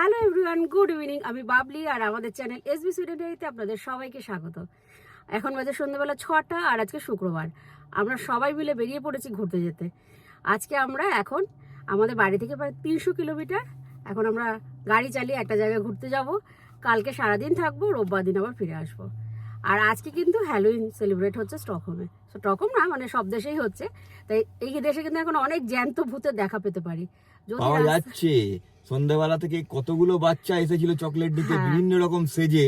Hello everyone, good evening. আমি বাবলি আর আমাদের channel SB Sweden ডায়েরিতে আপনাদের সবাইকে স্বাগত। এখন বাজে সন্ধ্যাবেলা 6টা আর আজকে শুক্রবার। আমরা সবাই মিলে বেরিয়ে পড়েছি ঘুরতে যেতে। আজকে আমরা এখন আমাদের বাড়ি থেকে প্রায় 300 কিলোমিটার এখন আমরা গাড়ি চালিয়ে একটা জায়গায় ঘুরতে যাব। কালকে সারাদিন থাকবো, রোববার দিন আবার ফিরে আসবো। আর আজকে কিন্তু হ্যালোইন সেলিব্রেট হচ্ছে স্টকহোমে। স্টকহোম না, মানে সব দেশেই হচ্ছে। তাই এই দেশে কিন্তু এখন অনেক জ্যান্ত ভূতের দেখা পেতে পারি। পাওয়া যাচ্ছে। সন্ধ্যাবেলা থেকে কতগুলো বাচ্চা এসেছিল চকলেট দিতে, বিভিন্ন রকম সেজে।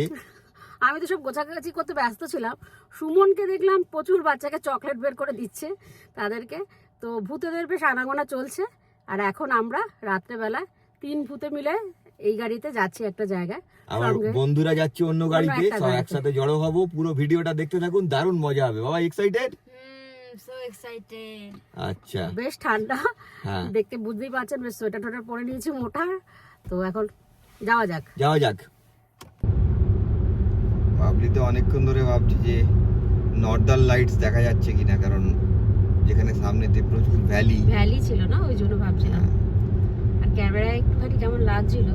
আমি তো সব গোছাগাছি করতে ব্যস্ত ছিলাম। সুমনকে দেখলাম প্রচুর বাচ্চাকে চকলেট বের করে দিচ্ছে তাদেরকে। তো ভূতেদের বেশ আনাগোনা চলছে। আর এখন আমরা রাত্রেবেলা 3 ভূতে মিলে এই গাড়িতে যাচ্ছি একটা জায়গায়। আমার বন্ধুরা যাচ্ছে অন্য গাড়িতে, সব একসাথে জড়ো হবো। পুরো ভিডিওটা দেখতে থাকুন, দারুণ মজা হবে। বাবা এক্সাইটেড? so excited. আচ্ছা, বেশ ঠান্ডা, হ্যাঁ দেখতে বুঝতেই পারছেন। বেশ সোয়েটার টোয়েটার পরে নিয়েছি মোটা। তো এখন যাওয়া যাক। বাবলি তো অনেকক্ষণ ধরে ভাবছি যে নর্দার্ন লাইটস দেখা যাচ্ছে কিনা, কারণ যেখানে সামনেতে প্রচুর ভ্যালি ছিল না, ওই জন্য ভাবছিলাম। আর ক্যামেরায় একটুখানি কেমন লাগছিল,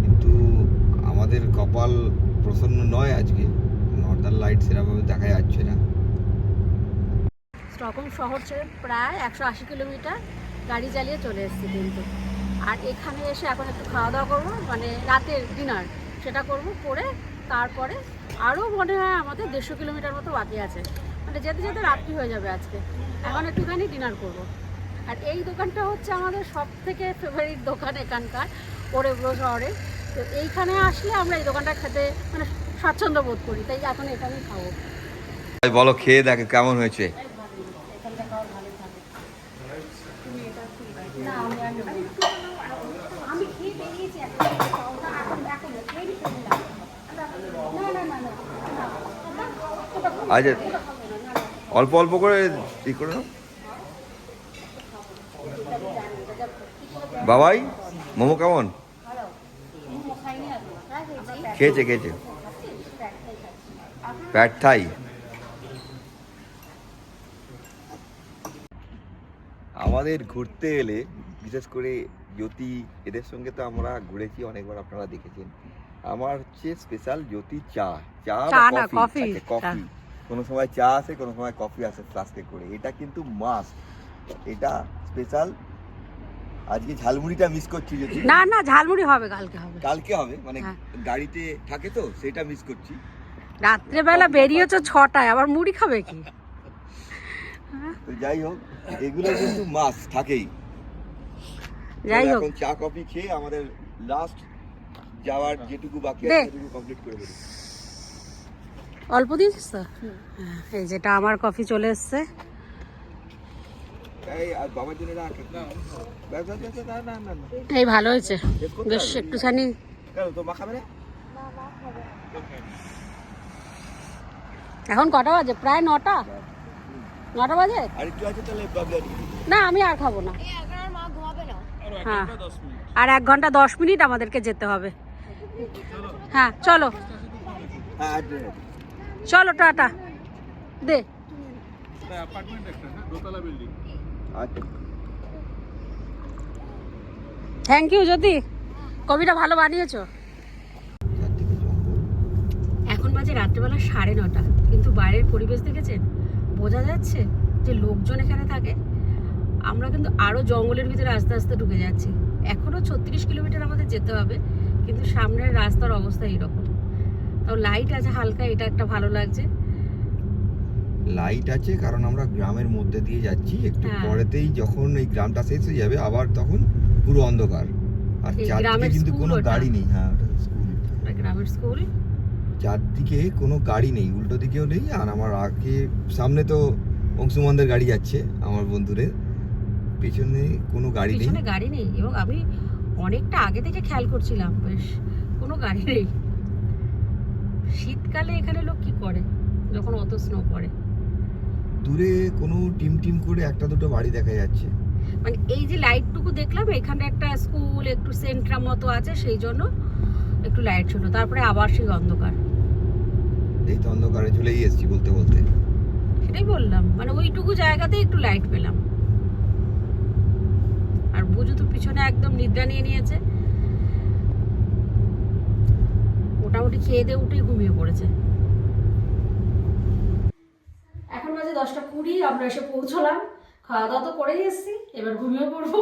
কিন্তু আমাদের কপাল প্রসন্ন নয় আজকে, নর্দার্ন লাইটস এরকমভাবে দেখা যাচ্ছে না। স্টকহোম শহর ছেড়ে প্রায় 180 কিলোমিটার গাড়ি চালিয়ে চলে এসেছি কিন্তু। আর এখানে এসে এখন একটু খাওয়া দাওয়া করবো, মানে রাতের ডিনার সেটা করবো। করে তারপরে আরও মনে হয় আমাদের 150 কিলোমিটার মতো বাকি আছে, মানে যেতে যেতে রাত্রি হয়ে যাবে আজকে। এখন একটুখানি ডিনার করব। আর এই দোকানটা হচ্ছে আমাদের সব থেকে ফেভারিট দোকান এখানকার, ওরেব্রো শহরে। তো এইখানে আসলে আমরা এই দোকানটা খেতে মানে স্বাচ্ছন্দ্য বোধ করি, তাই এখন এখানেই খাবো। বলো, খেয়ে দেখে কেমন হয়েছে। আচ্ছা, অল্প অল্প করে ই করে নাও। বাবাই, মোমো কেমন? খেয়েছে প্যাড থাই। আমাদের ঘুরতে এলে বিশেষ করে জ্যোতি এদের সঙ্গে তো আমরা ঘুরেছি অনেকবার, আপনারা দেখেছেন। আমার হচ্ছে স্পেশাল জ্যোতি চা বা কফি। কোনো সময় চা আসে, কোনো সময় কফি আসে ফ্লাস্কে করে। এটা কিন্তু মাস্ট, এটা স্পেশাল। আজকে ঝালমুড়িটা মিস করছি। যদি না ঝালমুড়ি হবে, কালকে হবে, মানে গাড়িতে থাকে তো সেটা মিস করছি। রাত্রেবেলা বেরিয়েছো 6টায়, আবার মুড়ি খাবে কি? তো যাই হোক, এগুলো কিন্তু মাস্ট থাকেই। যাই হোক, এখন চা কফি খেয়ে আমাদের লাস্ট যাওয়ার যেটুকু বাকি আছে সেটুকু কমপ্লিট করে দেব। অল্প দিয়েছিস তো? এই যেটা আমার কফি চলে এসছে। এই ভালো হয়েছে, বেশ একটুখানি। এখন কটা বাজে? প্রায় 9টা বাজে। না, আমি আর খাবো না। হ্যাঁ, আর 1 ঘন্টা 10 মিনিট আমাদেরকে যেতে হবে। হ্যাঁ চলো টাটা দে। থ্যাংক ইউ জ্যোতি, কবিটা ভালো বানিয়েছো। এখন বাজে রাত্রেবেলা 9:30, কিন্তু বাইরের পরিবেশ দেখেছেন? বোঝা যাচ্ছে যে লোকজন এখানে থাকে। আমরা কিন্তু আরো জঙ্গলের ভিতরে আস্তে আস্তে ঢুকে যাচ্ছি। এখনো 36 কিলোমিটার আমাদের যেতে হবে, কিন্তু সামনের রাস্তার অবস্থা এইরকম। তাও লাইট আছে হালকা, এটা একটা ভালো লাগছে। লাইট আছে কারণ আমরা গ্রামের মধ্যে দিয়ে যাচ্ছি। একটু পরেতেই যখন এই গ্রামটা শেষ হয়ে যাবে, আবার তখন পুরো অন্ধকার। আর চারদিকে কিন্তু কোনো গাড়ি নেই। হ্যাঁ, ওটা স্কুল, গ্রামের স্কুল। চারদিকে কোনো গাড়ি নেই, উল্টো দিকেও নেই। আর আমার আগে সামনে তো অংশুমানদের গাড়ি যাচ্ছে, আমার বন্ধুদের। পেছনে কোনো গাড়ি নেই, এবং আমি অনেকটা আগে থেকে খেয়াল করছিলাম, বেশ কোনো গাড়ি নেই। শীতকালে এখানে লোক কি করে যখন অত স্নো পড়ে? দূরে কোনো টিম করে একটা দুটো বাড়ি দেখা যাচ্ছে। মানে এই যে লাইটটুকু দেখলাম, এখানে একটা স্কুল, একটু সেন্ট্রাম মতো আছে, সেই জন্য একটু লাইট ছিল। তারপরে আবার সেই অন্ধকার। এই তো অন্ধকারে চলেই এসেছি বলতে। সেটাই বললাম, মানে ওইটুকু জায়গাতে একটু লাইট পেলাম। আর বুঝু তো পিছনে একদম নিদ্রা নিয়ে নিয়েছে। খেয়ে দিয়ে উঠে ঘুমিয়ে পড়েছে। এখন বাজে 10:20, আমরা এসে পৌঁছলাম। খাওয়া দাওয়া তো করেই এসেছি, এবার ঘুমিয়ে পড়বো,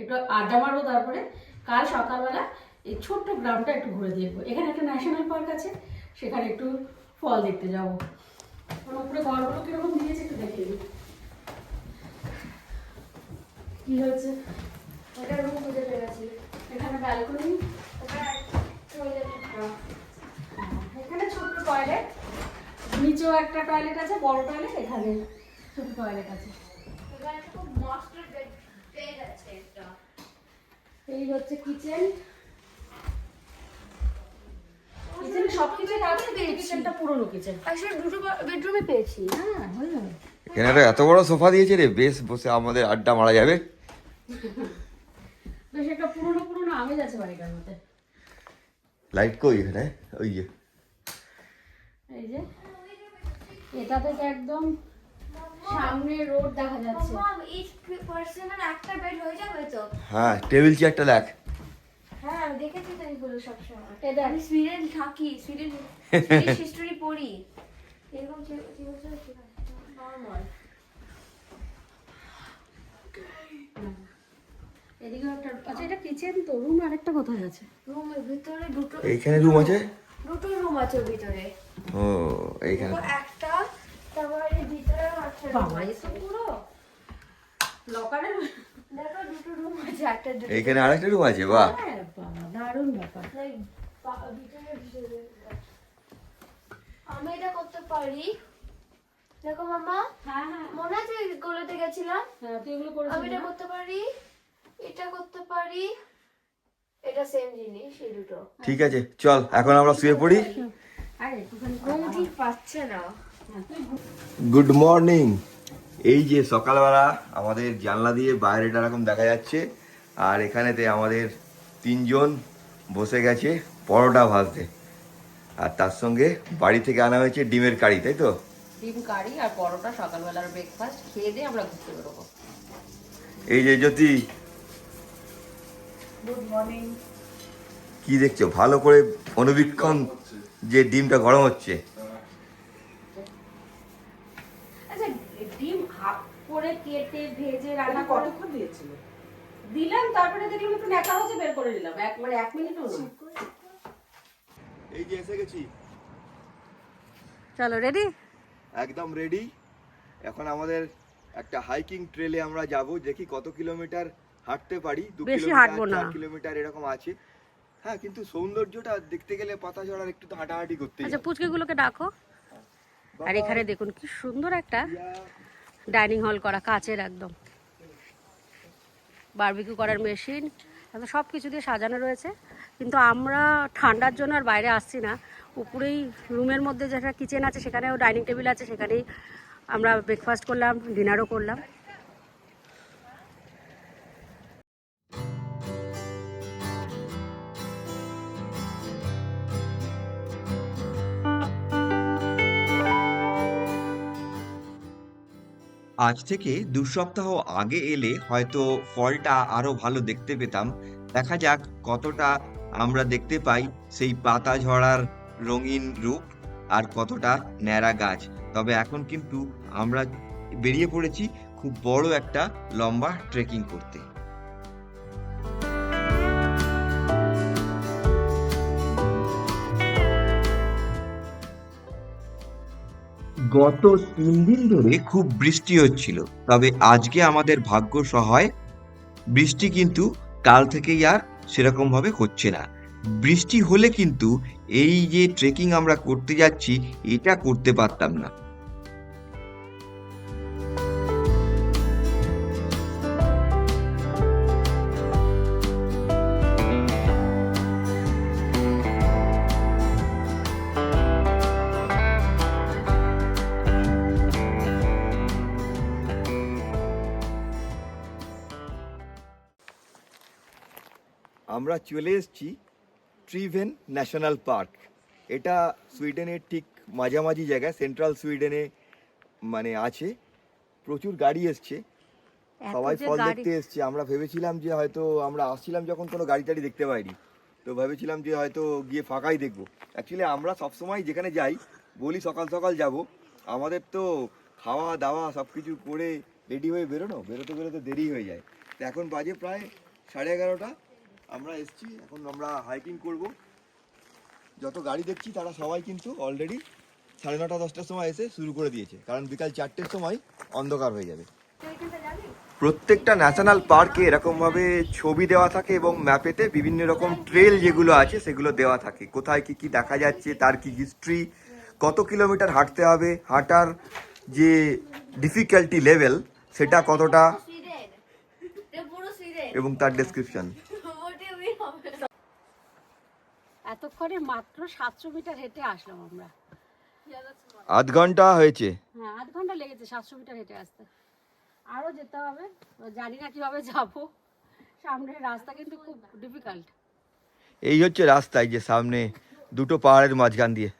একটু আড্ডা মারবো, তারপরে কাল সকালবেলা এই ছোট্ট গ্রামটা একটু ঘুরে দেখবো। এখানে একটা ন্যাশনাল পার্ক আছে, সেখানে একটু ফল দেখতে যাবো। উপরে ঘরগুলো কিরকম দিয়েছে একটু দেখে নিই। কি হয়েছে? এটা রুম খুঁজে পেয়েছি। এখানে ব্যালকনি, এখানে ছোট্ট টয়লেট, নিচেও একটা টয়লেট আছে, বড় টয়লেট, এখানে ছোট টয়লেট আছে। এখানে খুব মস্ত বেড আছে একটা। এই হচ্ছে কিচেন। কিচেনে সবকিছু আছে, কিচেনটা পুরনো কিচেন। আসলে দুটো বেডরুমে পেয়েছি। হ্যাঁ, হয়ে যাবে। এখানে একটা এত বড় সোফা দিয়েছে রে, বেশ বসে আমাদের আড্ডা মারা যাবে। বেশ একটা পুরনো পুরনো আমেজ আছে বাড়িটার মধ্যে। লাইট কই এখানে? ওই যে এই যে এটা থেকে একদম সামনে রোড দেখা যাচ্ছে। মম, ইচ পার্সনের একটা বেড হয়ে যাবে তো? হ্যাঁ, টেবিল চেয়ারটা দেখ। হ্যাঁ, আমি দেখেছি তো এইগুলো সবসময়। এটা আমি সুইডেন থাকি, সুইডেন হিস্টরি পড়ি। এরকম নর্মাল। এদিকে একটা, আচ্ছা এটা কিচেন তো, রুম আরেকটা কোথায় আছে? রুমের ভিতরে দুটো, এইখানে রুম আছে। দুটো রুম আছে ওর ভিতরে। ও এইখানে দেখো, একটা, তারপরে এর ভিতরে একটা room বাবা, আছে। এ তো পুরো লকারের। দেখো দুটো রুম আছে, একটা দুটো। এইখানে আরেকটা রুম আছে, বাহ। হ্যাঁ বাবা, দারুণ ব্যাপার। ভিতরে আমি এটা করতে পারি। দেখো মামা, হ্যাঁ হ্যাঁ মনে আছে গোলাতে গেছিলাম? হ্যাঁ, তুই এগুলো আমি করেছিস এটা না? করতে পারি, এটা করতে পারি, এটা সেম জিনিস, এই দুটো। ঠিক আছে, চল এখন আমরা শুয়ে পড়ি। আরে একটুখানি রুম ঠিক পাচ্ছে না। Good morning. এই যে সকালবেলা আমাদের জানলা দিয়ে বাইরেটা এরকম দেখা যাচ্ছে, আর এখানেতে আমাদের তিনজন বসে গেছে পরোটা ভাজতে, আর তার সঙ্গে বাড়ি থেকে আনা হয়েছে ডিমের কারি, তাই তো? ডিম কারি আর পরোটা, সকালবেলার ব্রেকফাস্ট খেয়ে দিয়ে আমরা ঘুরতে বেরোবো। এই যে জ্যোতি, গুড মর্নিং। কি দেখছো? ভালো করে অনুবীক্ষণ যে ডিমটা গরম হচ্ছে। আচ্ছা, ডিম হাফ করে কেটে ভেজে রান্না কতক্ষণ দিয়েছিল? দিলাম, তারপরে দেখলাম একটু নেকা হচ্ছে, বের করে দিলাম। মানে 1 মিনিটও না। এই যে এসে গেছি, চলো রেডি। একদম রেডি। এখন আমাদের একটা হাইকিং ট্রেলে আমরা যাব, দেখি কত কিলোমিটার হাঁটতে পারি। 2 বেশি কিলোমিটার, হাঁটবো না। 4 কিলোমিটার এরকম আছে। হ্যাঁ, কিন্তু সৌন্দর্যটা দেখতে গেলে পাতা ঝরার একটু তো হাঁটাহাঁটি করতে আচ্ছা, পুচকেগুলোকে ডাকো। আর এখানে দেখুন কি সুন্দর একটা ডাইনিং হল করা, কাচের একদম। বারবিকিউ করার মেশিন, একদম সব কিছু দিয়ে সাজানো রয়েছে। কিন্তু আমরা ঠান্ডার জন্য আর বাইরে আসছি না, উপরেই রুমের মধ্যে যেটা কিচেন আছে সেখানেও ডাইনিং টেবিল আছে, সেখানেই আমরা ব্রেকফাস্ট করলাম, ডিনারও করলাম। আজ থেকে 2 সপ্তাহ আগে এলে হয়তো ফলটা আরো ভালো দেখতে পেতাম। দেখা যাক কতটা আমরা দেখতে পাই সেই পাতা ঝরার রঙিন রূপ, আর কতটা ন্যাড়া গাছ। তবে এখন কিন্তু আমরা বেরিয়ে পড়েছি খুব বড় একটা লম্বা ট্রেকিং করতে। গত 3 দিন ধরে খুব বৃষ্টি হচ্ছিল, তবে আজকে আমাদের ভাগ্য সহায়, বৃষ্টি কিন্তু কাল থেকেই আর সেরকম ভাবে হচ্ছে না। বৃষ্টি হলে কিন্তু এই যে ট্রেকিং আমরা করতে যাচ্ছি এটা করতে পারতাম না। আমরা চলে এসেছি ট্রিভেন ন্যাশনাল পার্ক। এটা সুইডেনের ঠিক মাঝামাঝি জায়গায়, সেন্ট্রাল সুইডেনে মানে আছে। প্রচুর গাড়ি এসছে, সবাই ফল দেখতে এসছে। আমরা ভেবেছিলাম যে হয়তো আমরা আসছিলাম যখন কোনো গাড়ি টাড়ি দেখতে পাইনি, তো ভেবেছিলাম যে হয়তো গিয়ে ফাঁকাই দেখবো। অ্যাকচুয়ালি আমরা সবসময় যেখানে যাই বলি সকাল সকাল যাব, আমাদের তো খাওয়া দাওয়া সব কিছু করে রেডি হয়ে বেরোতে বেরোতে দেরি হয়ে যায়। তো এখন বাজে প্রায় 11:30, আমরা এসছি, এখন আমরা হাইকিং করব। যত গাড়ি দেখছি তারা সবাই কিন্তু অলরেডি 9:30 10টার সময় এসে শুরু করে দিয়েছে, কারণ বিকাল 4টের সময় অন্ধকার হয়ে যাবে। প্রত্যেকটা ন্যাশনাল পার্কে এরকমভাবে ছবি দেওয়া থাকে এবং ম্যাপেতে বিভিন্ন রকম ট্রেল যেগুলো আছে সেগুলো দেওয়া থাকে, কোথায় কি কি দেখা যাচ্ছে, তার কি হিস্ট্রি, কত কিলোমিটার হাঁটতে হবে, হাঁটার যে ডিফিকাল্টি লেভেল সেটা কতটা, এবং তার ডেসক্রিপশন। এতক্ষণে মাত্র 700 মিটার হেঁটে আসলাম আমরা। আধ ঘন্টা হয়েছে। হ্যাঁ, আধ ঘন্টা লেগেছে 700 মিটার হেঁটে আসতে। আরো যেতে হবে, জানি না কিভাবে যাবো, সামনের রাস্তা কিন্তু খুব ডিফিকাল্ট। এই হচ্ছে রাস্তায় যে সামনে দুটো পাহাড়ের মাঝখান দিয়ে,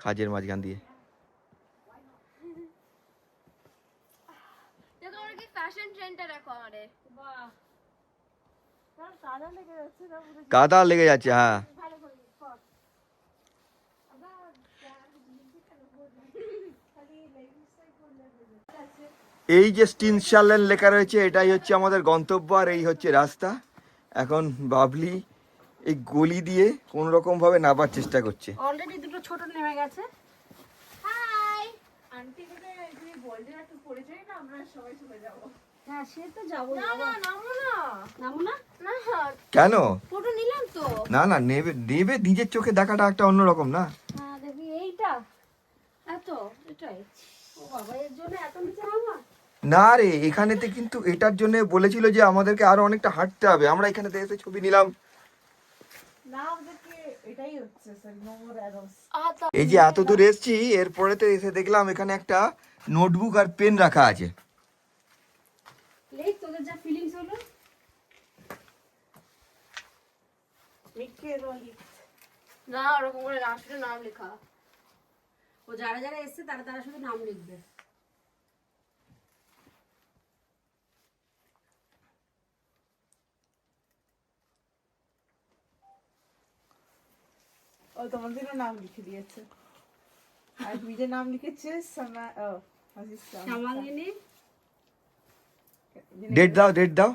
খাজের মাঝখান দিয়ে। দেখো আমরা কি ফ্যাশন ট্রেন্ডটা দেখো আমাদের। বাহ, কাদা লেগে যাচ্ছে না? কাদা লেগে যাচ্ছে, হ্যাঁ। এই যে স্টিনশালেন লেখা রয়েছে এটাই হচ্ছে আমাদের গন্তব্য, আর এই হচ্ছে রাস্তা। এখন বাবলি এই গলি দিয়ে কোন রকম ভাবে নামার চেষ্টা করছে। অলরেডি দুটো ছোট নেমে গেছে। হাই আন্টি কে তুমি বলতে একটু পড়ে যাই না, আমরা সবাই চলে যাব। হ্যাঁ, সে তো যাব। না না নামো না, নামো না? না কেন? ফটো নিলাম তো। না না, নেবে নেবে, নিজের চোখে দেখাটা একটা অন্যরকম না। হ্যাঁ, দেখি এইটা এত, এটাই। ও বাবা, এর জন্য এত নিচে নামা? না রে, এখানেতে কিন্তু এটার জন্য বলেছিল যে আমাদেরকে আরো অনেকটা হাঁটতে হবে, আমরা এখানেতে এসে ছবি নিলাম। না ওদেরকে এটাই হচ্ছে স্যার, নো মোর অ্যারোস। এই যে এত দূর এসেছি, এরপরেতে এসে দেখলাম এখানে একটা নোটবুক আর পেন রাখা আছে। লেখ তোদের যা ফিলিংস হলো। না ওরকম করে রাষ্ট্রের নাম লেখা। ও যারা যারা এসছে তারা তারা শুধু নাম লিখবে। ও তোমাদেরও নাম লিখে দিয়েছে, আর নিজের নাম লিখেছে সামাঙ্গিনী। ডেট দাও, ডেট দাও।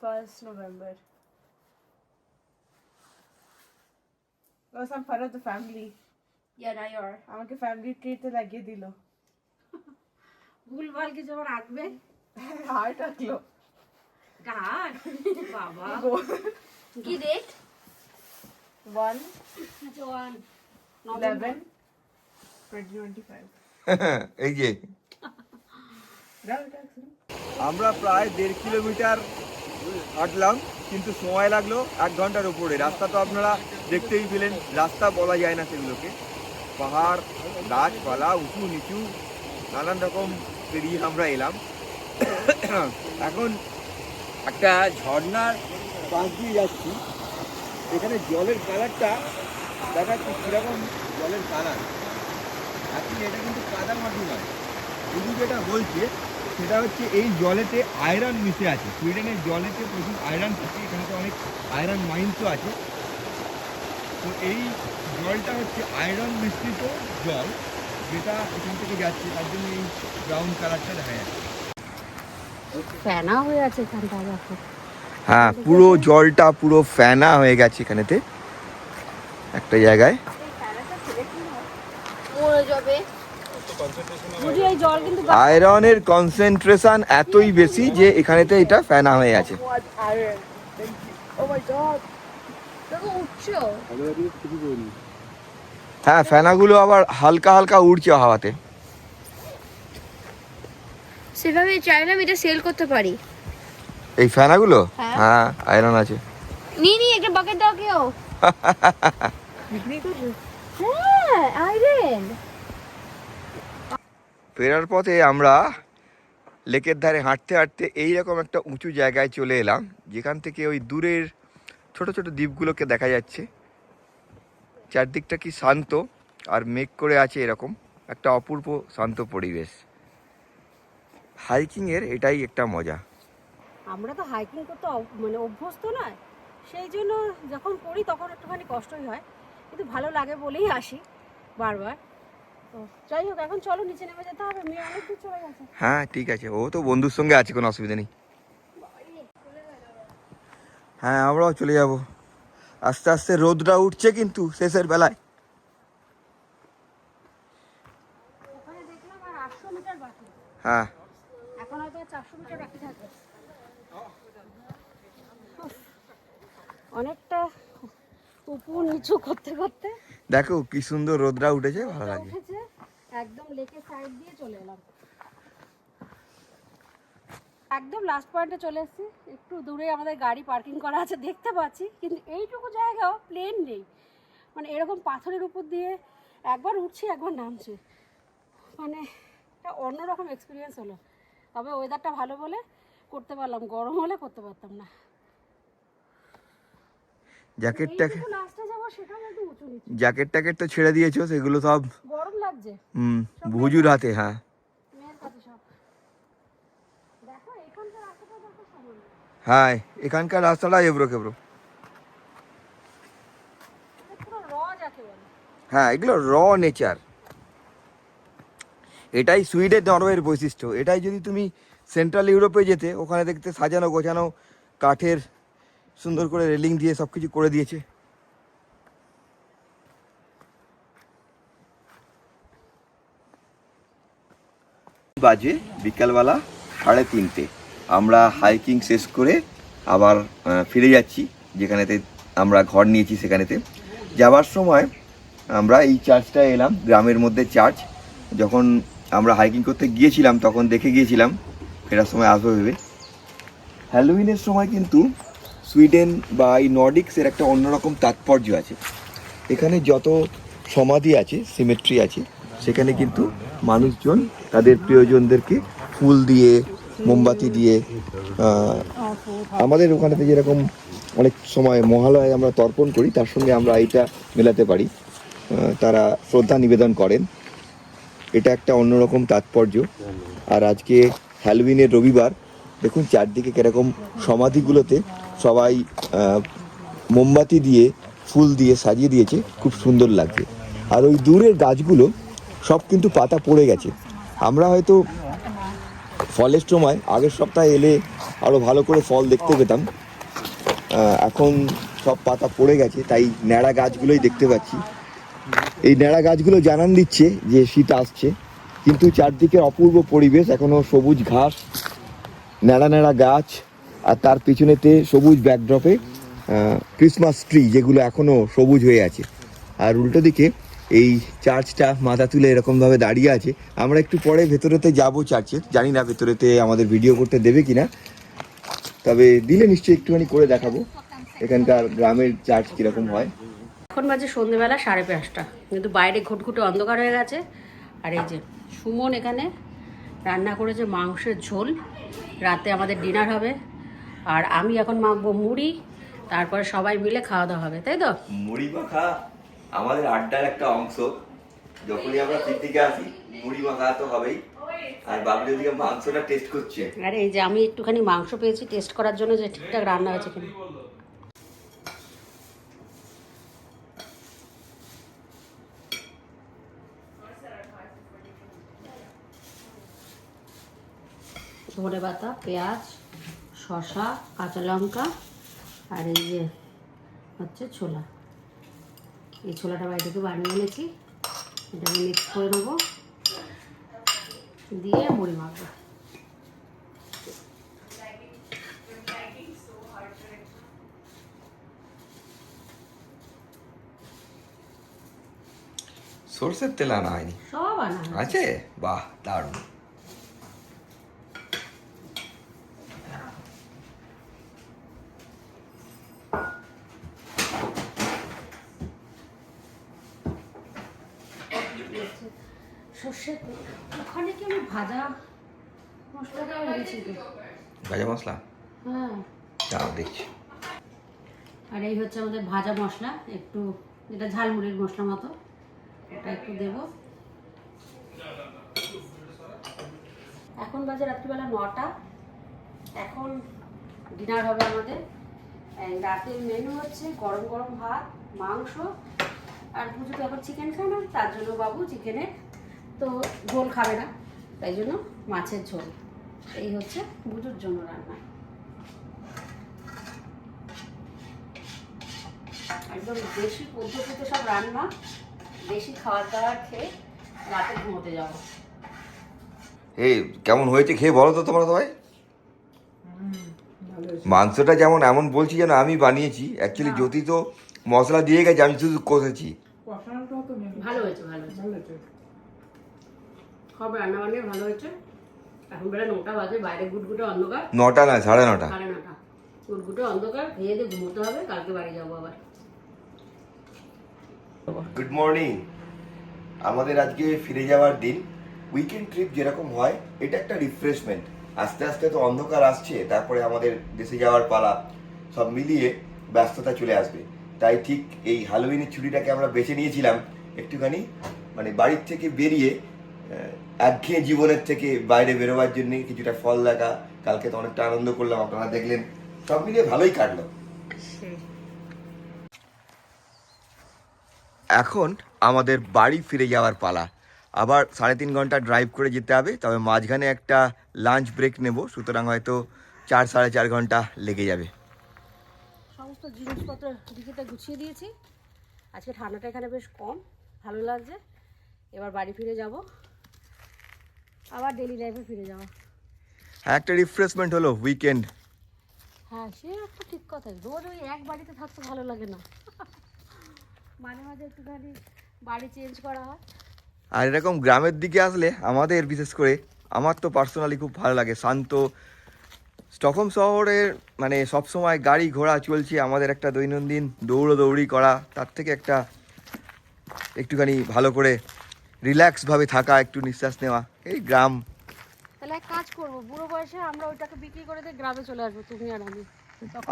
1st November. ও some part of the family. Yeah, now you are. আমাকে ফ্যামিলি ট্রিতে লাগিয়ে দিল। ভুলভাল কিছু আবার আঁকবে। হার্ট আঁকলো। গাছ বাবা। কি ডেট? 1/11/2025। এই যে আমরা প্রায় 1.5 কিলোমিটার হাঁটলাম, কিন্তু সময় লাগলো 1 ঘন্টার উপরে। রাস্তা তো আপনারা দেখতেই পেলেন, রাস্তা বলা যায় না সেগুলোকে, পাহাড়, গাছপালা, উঁচু নিচু নানান রকম পেরিয়ে আমরা এলাম। এখন একটা ঝর্ণার পাশ দিয়ে যাচ্ছি, এখানে জলের কালারটা দেখাচ্ছি কীরকম জলের কালার। অ্যাকচুয়ালি এটা কিন্তু কাদা মাটি নয়, শুধু যেটা বলছে সেটা হচ্ছে এই জলেতে আয়রন মিশে আছে। সুইডেনের জলেতে প্রচুর আয়রন থাকে, এখানে তো অনেক আয়রন মাইন্সও আছে। তো এই জলটা হচ্ছে আয়রন মিশ্রিত জল, যেটা এখান থেকে যাচ্ছে, তার জন্য এই ব্রাউন কালারটা দেখা যাচ্ছে। ফেনা হয়ে আছে এখানটা দেখো। হ্যাঁ, পুরো জলটা পুরো ফেনা হয়ে গেছে এখানেতে একটা জায়গায়। মরে যাবে। বুঝি এই জল কিন্তু আয়রনের কনসেন্ট্রেশন এতই বেশি যে এখানেতে এটা ফেনা হয়ে আছে। What iron? Thank you. Oh my god. দেখো উঠছো। হ্যাঁ, ফেনাগুলো আবার হালকা হালকা উড়ছে হাওয়াতে। সেভাবে চাইলে আমি এটা সেল করতে পারি। এই ফেনাগুলো? হ্যাঁ। হ্যাঁ, আয়রন আছে। নি একটা বাকেট দাও কেউ। হ্যাঁ আয়রন। ফেরার পথে আমরা লেকের ধারে হাঁটতে হাঁটতে এইরকম একটা উঁচু জায়গায় চলে এলাম, যেখান থেকে ওই দূরের ছোট ছোট দ্বীপগুলোকে দেখা যাচ্ছে। চারদিকটা কি শান্ত, আর মেঘ করে আছে, এরকম একটা অপূর্ব শান্ত পরিবেশ। হাইকিংয়ের এটাই একটা মজা। আমরা তো হাইকিং করতে মানে অভ্যস্ত নয়, সেই জন্য যখন করি তখন একটুখানি কষ্টই হয়, কিন্তু ভালো লাগে বলেই আসি বারবার। তো যাই হোক, এখন চলো নিচে নেমে যেতে হবে, মেয়ে অনেক দূর চলে গেছে। হ্যাঁ ঠিক আছে, ও তো বন্ধুর সঙ্গে আছে, কোনো অসুবিধা নেই। হ্যাঁ আমরাও চলে যাব। আস্তে আস্তে রোদটা উঠছে কিন্তু শেষের বেলায়। ওখানে দেখলাম আর 800 মিটার বাকি, হ্যাঁ এখন হয়তো 400 মিটার বাকি থাকবে। অনেকটা উপর নিচু করতে করতে দেখো কি সুন্দর রোদটা উঠেছে, ভালো লাগে। উঠেছে, একদম লেকের সাইড দিয়ে চলে এলাম, একদম লাস্ট পয়েন্টে চলে এসেছি। একটু দূরে আমাদের গাড়ি পার্কিং করা আছে দেখতে পাচ্ছি, কিন্তু এইটুকু জায়গাও প্লেন নেই, মানে এরকম পাথরের উপর দিয়ে একবার উঠছি একবার নামছি, মানে একটা অন্যরকম এক্সপিরিয়েন্স হলো। তবে ওয়েদারটা ভালো বলে করতে পারলাম, গরম হলে করতে পারতাম না। জ্যাকেটটাকে এইটুকু লাস্টে যাবো, সেটাও একটু উঁচু নিচু, জ্যাকেট ট্যাকেট তো ছেড়ে দিয়েছো, সেগুলো সব গরম লাগছে ভুজুর হাতে। হ্যাঁ মেয়ের কাছে সব। দেখো এখানকার রাস্তাটা দেখো সামনে, হ্যাঁ এখানকার রাস্তাটা এবড়ো খেবড়ো। পুরো র যাকে বলে। হ্যাঁ এগুলো র নেচার, এটাই সুইডেন নরওয়ের বৈশিষ্ট্য। এটাই যদি তুমি সেন্ট্রাল ইউরোপে যেতে, ওখানে দেখতে সাজানো গোছানো কাঠের সুন্দর করে রেলিং দিয়ে সব কিছু করে দিয়েছে। বাজে বিকালবেলা 3:30, আমরা হাইকিং শেষ করে আবার ফিরে যাচ্ছি যেখানেতে আমরা ঘর নিয়েছি সেখানেতে। যাওয়ার সময় আমরা এই চার্চটায় এলাম, গ্রামের মধ্যে চার্চ। যখন আমরা হাইকিং করতে গিয়েছিলাম তখন দেখে গিয়েছিলাম ফেরার সময় আসবো ভেবে। হ্যালোউইনের সময় কিন্তু সুইডেন বা এই নর্ডিক্সের একটা অন্যরকম তাৎপর্য আছে। এখানে যত সমাধি আছে, সিমেট্রি আছে, সেখানে কিন্তু মানুষজন তাদের প্রিয়জনদেরকে ফুল দিয়ে, মোমবাতি দিয়ে, আমাদের ওখানেতে যেরকম অনেক সময় মহালয়ে আমরা তর্পণ করি, তার সঙ্গে আমরা এইটা মেলাতে পারি। তারা শ্রদ্ধা নিবেদন করেন, এটা একটা অন্যরকম তাৎপর্য। আর আজকে হ্যালোউইনের রবিবার, দেখুন চারদিকে কিরকম সমাধিগুলোতে সবাই মোমবাতি দিয়ে, ফুল দিয়ে সাজিয়ে দিয়েছে, খুব সুন্দর লাগছে। আর ওই দূরের গাছগুলো সব কিন্তু পাতা পড়ে গেছে। আমরা হয়তো ফলের সময় আগের সপ্তাহে এলে আরও ভালো করে ফল দেখতে পেতাম, এখন সব পাতা পড়ে গেছে, তাই ন্যাড়া গাছগুলোই দেখতে পাচ্ছি। এই ন্যাড়া গাছগুলো জানান দিচ্ছে যে শীত আসছে, কিন্তু চারদিকে অপূর্ব পরিবেশ, এখনও সবুজ ঘাস, ন্যাড়া ন্যাড়া গাছ, আর তার পিছনেতে সবুজ ব্যাকড্রপে ক্রিসমাস ট্রি যেগুলো এখনও সবুজ হয়ে আছে। আর উল্টো দিকে এই চার্চটা মাথা তুলে এরকমভাবে দাঁড়িয়ে আছে। আমরা একটু পরে ভেতরেতে যাব চার্চে, জানি না ভেতরেতে আমাদের ভিডিও করতে দেবে কিনা, তবে দিলে নিশ্চয়ই একটুখানি করে দেখাবো এখানকার গ্রামের চার্চ কীরকম হয়। এখন বাজে সন্ধ্যেবেলা 5:30, কিন্তু বাইরে ঘুটঘুটে অন্ধকার হয়ে গেছে। আর এই যে সুমন এখানে রান্না করেছে মাংসের ঝোল, রাতে আমাদের ডিনার হবে। আর আমি এখন মাখবো মুড়ি, তারপরে সবাই মিলে খাওয়া দাওয়া হবে, তাই তো? মুড়ি মাখা আমাদের আড্ডার একটা অংশ। যখনই আমরা পিকনিকে আসি মুড়ি মাখা তো হবেই। আর বাবলি ওদিকে মাংসটা টেস্ট করছে। আরে এই যে আমি একটুখানি মাংস পেয়েছি টেস্ট করার জন্য, যে ঠিকঠাক রান্না হয়েছে কিনা। ধনে পাতা, পেঁয়াজ, শসা, কাঁচা লঙ্কা, আর এই যে হচ্ছে ছোলা। এই ছোলাটা বাইরে থেকে বানিয়ে এনেছি, এটাকে মিক্স করে নেবো, দিয়ে মুড়ি মাখবো। সরষের তেল আনা হয়নি? সব আনা আছে, বাহ দারুণ। সর্ষের তেল, ওখানে কি আমি ভাজা মশলাটাও এনেছি তো। ভাজা মশলা? হ্যাঁ, তাও দেখছি। আর এই হচ্ছে আমাদের ভাজা মশলা, একটু যেটা ঝালমুড়ির মশলা মতো, ওটা একটু দেব। এখন বাজে রাত্রিবেলা 9টা, এখন ডিনার হবে আমাদের। রাতের মেনু হচ্ছে গরম গরম ভাত, মাংস, আর পুজো তো এখন চিকেন খায় না, তার জন্য বাবু চিকেনের তো ঝোল খাবে না, তাই জন্য মাছের ঝোল। এই হচ্ছে পুজোর জন্য রান্না। একদম দেশি পদ্ধতিতে সব রান্না, দেশি খাবার দাবার খেয়ে রাতে ঘুমোতে যাবো। এই কেমন হয়েছে খেয়ে বলো তো তোমরা সবাই। মাংসটা যেমন এমন বলছি যেন আমি বানিয়েছি, অ্যাকচুয়ালি জ্যোতি তো মশলা দিয়ে গেছে, আমি শুধু কষেছি। ভালো হয়েছে, ভালো হয়েছে, সব রান্না বান্না ভালো হয়েছে। এখন বেলা 9টা বাজে, বাইরে গুটগুটে অন্ধকার। 9টা না, 9:30। 9:30 গুটগুটে অন্ধকার, খেয়ে দিয়ে ঘুমোতে হবে, কালকে বাড়ি যাবো আবার। Good morning. আমাদের আজকে ফিরে যাওয়ার দিন। উইকেন্ড ট্রিপ যেরকম হয়, এটা একটা রিফ্রেশমেন্ট। আস্তে আস্তে তো অন্ধকার আসছে, তারপরে আমাদের দেশে যাওয়ার পালা, সব মিলিয়ে ব্যস্ততা চলে আসবে। তাই ঠিক এই হ্যালোউইনের ছুটিটাকে আমরা বেছে নিয়েছিলাম একটুখানি মানে বাড়ির থেকে বেরিয়ে একঘেয়ে জীবনের থেকে বাইরে বেরোবার জন্য, কিছুটা ফল দেখা। কালকে তো অনেকটা আনন্দ করলাম, আপনারা দেখলেন, সব মিলিয়ে ভালোই কাটলো। এখন আমাদের বাড়ি ফিরে যাওয়ার পালা। আবার 3.5 ঘন্টা ড্রাইভ করে যেতে হবে, তবে মাঝখানে একটা লাঞ্চ ব্রেক নেব, সুতরাং হয়তো 4-4.5 ঘন্টা লেগে যাবে। সমস্ত জিনিসপত্র দিকে গুছিয়ে দিয়েছি। আজকে ঠান্ডাটা এখানে বেশ কম, ভালো লাগছে। এবার বাড়ি ফিরে যাব, আবার ডেলি লাইফে ফিরে যাওয়া। একটা রিফ্রেশমেন্ট হলো উইকেন্ড। হ্যাঁ, সে একটা ঠিক কথা। রোজ ওই এক বাড়িতে থাকতে ভালো লাগে না, মাঝে মাঝে একটুখানি বাড়ি চেঞ্জ করা হয়। আর এরকম গ্রামের দিকে আসলে আমাদের, বিশেষ করে আমার তো পার্সোনালি খুব ভালো লাগে। শান্ত স্টকহোম শহরের মানে সবসময় গাড়ি ঘোড়া চলছে, আমাদের একটা দৈনন্দিন দৌড়ি করা, তার থেকে একটুখানি ভালো করে রিল্যাক্সভাবে থাকা, একটু নিঃশ্বাস নেওয়া, এই গ্রাম। তাহলে এক কাজ করবো, বুড়ো বয়সে আমরা ওইটাকে বিক্রি করে দিয়ে গ্রামে চলে আসবো, তুমি আর আমি।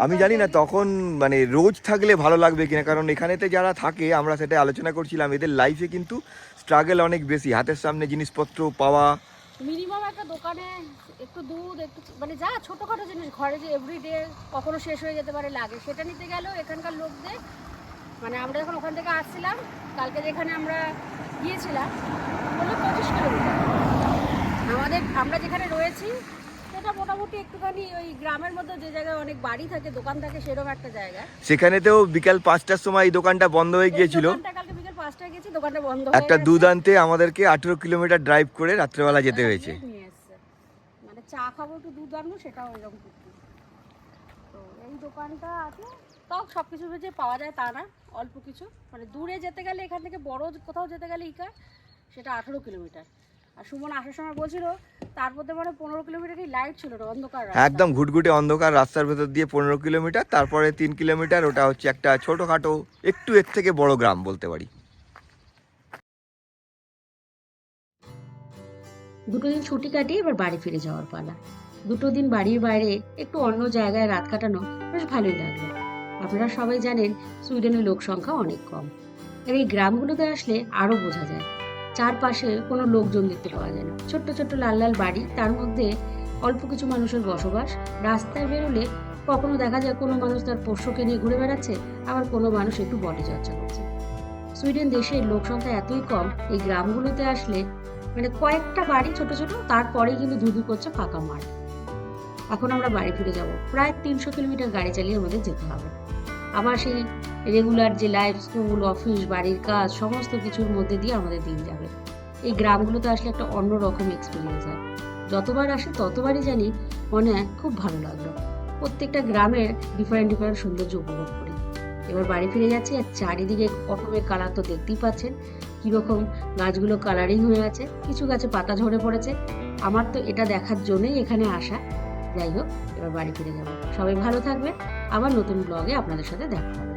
আমি জানি না তখন মানে রোজ থাকলে ভালো লাগবে কিনা, কারণ এখানেতে যারা থাকে আমরা সেটা আলোচনা করছিলাম, এদের লাইফে কিন্তু স্ট্রাগল অনেক বেশি। হাতের সামনে জিনিসপত্র পাওয়া, মিনিমাম একটা দোকানে একটু দুধ, একটু মানে যা ছোটোখাটো জিনিস ঘরে যে এভরিডে কখনো শেষ হয়ে যেতে পারে লাগে, সেটা নিতে গেলেও এখানকার লোকদের মানে আমরা যখন ওখান থেকে আসছিলাম, কালকে যেখানে আমরা গিয়েছিলাম বললো 25 কিলোমিটার। আমরা যেখানে রয়েছি সেটা মোটামুটি একটুখানি ওই গ্রামের মধ্যে, যে জায়গায় অনেক বাড়ি থাকে, দোকান থাকে, সেরকম একটা জায়গা। সেখানেতেও বিকাল 5টার সময় এই দোকানটা বন্ধ হয়ে গিয়েছিল। কালকে বিকাল 5টায় গেছি, দোকানটা বন্ধ। একটা দুধ আনতে আমাদেরকে 18 কিলোমিটার ড্রাইভ করে রাত্রেবেলা যেতে হয়েছে। মানে চা খাবো, একটু দুধ আনবো, সেটাও এরকম করতে। তো এই দোকানটা আছে, তাও সব কিছু যে পাওয়া যায় তা না, অল্প কিছু। মানে দূরে যেতে গেলে, এখান থেকে বড় কোথাও যেতে গেলে ইকার সেটা 18 কিলোমিটার। আর সুমন আসার সময় বলছিল তার মধ্যে মানে 15 কিলোমিটারই লাইট ছিল না, অন্ধকার রাস্তা। একদম ঘুটঘুটে অন্ধকার রাস্তার ভেতর দিয়ে 15 কিলোমিটার, তারপরে 3 কিলোমিটার ওটা হচ্ছে একটা ছোটোখাটো, একটু এর থেকে বড় গ্রাম বলতে পারি। দুটো দিন ছুটি কাটিয়ে এবার বাড়ি ফিরে যাওয়ার পালা। দুটো দিন বাড়ির বাইরে একটু অন্য জায়গায় রাত কাটানো বেশ ভালোই লাগলো। আপনারা সবাই জানেন সুইডেনের লোক সংখ্যা অনেক কম, আর এই গ্রামগুলোতে আসলে আরো বোঝা যায় চারপাশে কোনো লোকজন দেখতে পাওয়া যায় না। ছোট্ট ছোট্ট লাল লাল বাড়ি, তার মধ্যে অল্প কিছু মানুষের বসবাস। রাস্তায় বেরোলে কখনো দেখা যায় কোনো মানুষ তার পোষ্যকে নিয়ে ঘুরে বেড়াচ্ছে, আবার কোনো মানুষ একটু বডি চর্চা করছে। সুইডেন দেশের লোক সংখ্যা এতই কম, এই গ্রামগুলোতে আসলে মানে কয়েকটা বাড়ি ছোট ছোট, তারপরেই কিন্তু ধুধু করছে ফাঁকা মাঠ। এখন আমরা বাড়ি ফিরে যাব, প্রায় 300 কিলোমিটার গাড়ি চালিয়ে আমাদের যেতে হবে। আবার সেই রেগুলার যে লাইফ, স্কুল, অফিস, বাড়ির কাজ, সমস্ত কিছুর মধ্যে দিয়ে আমাদের দিন যাবে। এই গ্রামগুলোতে আসলে একটা অন্যরকম এক্সপিরিয়েন্স হয়। যতবার আসি ততবারই জানি মনে হয় খুব ভালো লাগলো। প্রত্যেকটা গ্রামের ডিফারেন্ট ডিফারেন্ট সৌন্দর্য উপভোগ করি। এবার বাড়ি ফিরে যাচ্ছি, আর চারিদিকে অটোমের কালার তো দেখতেই পাচ্ছেন, কিরকম গাছগুলো কালারিং হয়ে আছে, কিছু গাছে পাতা ঝরে পড়েছে। আমার তো এটা দেখার জন্যই এখানে আসা। যাই হোক, এবার বাড়ি ফিরে যাবো। সবাই ভালো থাকবে, আবার নতুন ব্লগে আপনাদের সাথে দেখা হবে।